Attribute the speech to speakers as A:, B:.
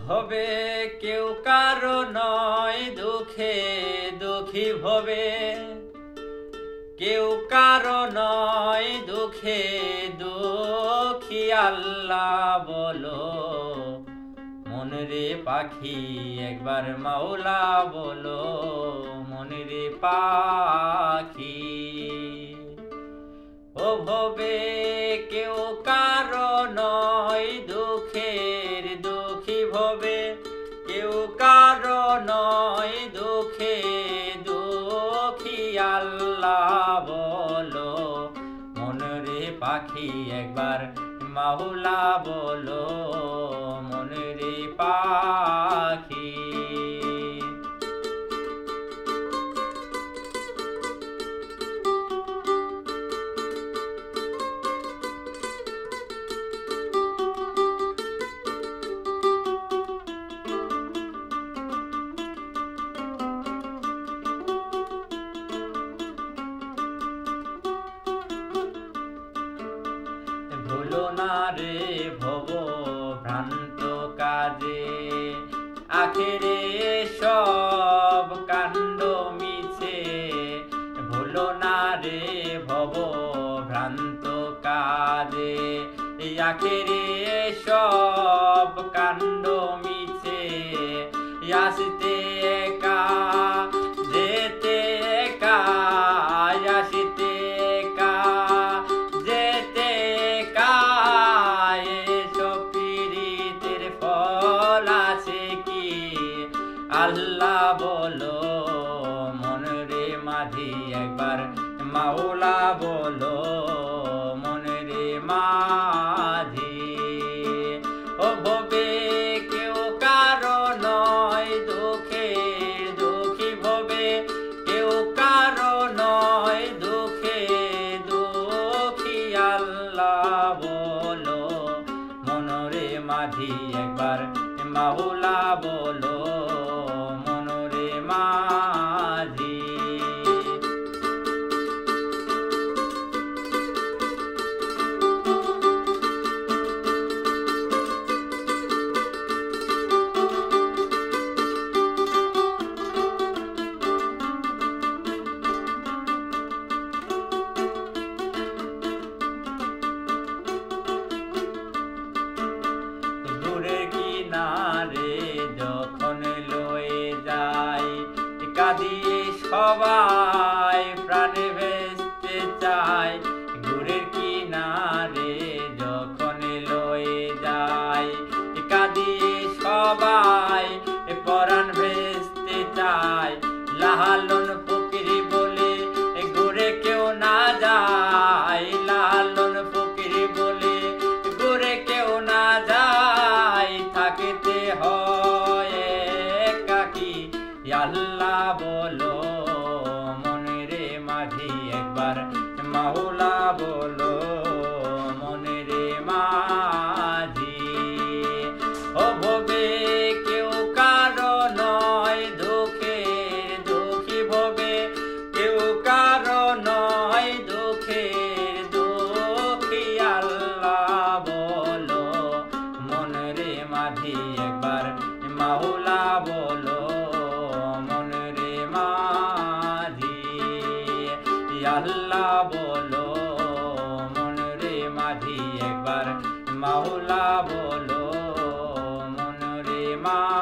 A: ভবে কেউ কারো নয়, দুঃখে দুঃখী ভবে কেউ কারো নয়, দুঃখে দুঃখী আল্লাহ বলো। মনরে পাখি একবার মাওলা বলো, মনরে পাখি। ও ভবে কেউ কারো নয়, দুঃখের দুঃখী ভবে কেউ কারো নয়, দুঃখে দুঃখী আল্লাহ বলো। মনরে পাখি একবার মাওলা বলো, মনরে পাখি। ভুলো না রে ভব ভ্রান্ত কাজে, আখেরে সব কাণ্ড মিছে। ভুলো না রে ভব ভ্রান্ত কাজে, আখেরে সব কাণ্ড মিছে। আসতে একা যেতে একা, আসতে একা যেতে একা। এসব পীড়িতের ফল আছে কি আল্লাহ বলো। মনরে মাঝি একবার মাওলা বলো, মনরে মাঝি। ও ভবে কেউ কারো নয়, দুঃখের দুঃখী ভবে কেউ কারো নয়, দুঃখে দুঃখী আল্লাহ বলো। মনরে মাঝি একবার মাওলা বলো, মনরে মাঝি। কিনারে যখন লয়ে যায়, কাঁদিয়ে সবাই প্রাণে ভেস্তে চায়। গুড়ের কিনারে যখন লয়ে যায়, কাঁদিয়ে সবাই পরাণ ভেস্তে চায়। লালন ফকিরি বলে গুড়ে কেউ না যায়, লালন ফকিরি বলে গুড়ে কেউ না যায়। থাকতে হয় একাকী আল্লাহ বলো, মনরে মাঝি একবার মাওলা বলো, মনরে মাঝি। ও ভবে কেউ কারো নয়, দুঃখের দুঃখী ভবে কেউ কারো নয়, দুঃখের দুঃখী আল্লাহ বলো। মনরে মাঝি একবার মাওলা বলো, মনরে মাঝি। আল্লাহ বলো, মনরে মাঝি একবার মাওলা বলো, মনরে মাঝি।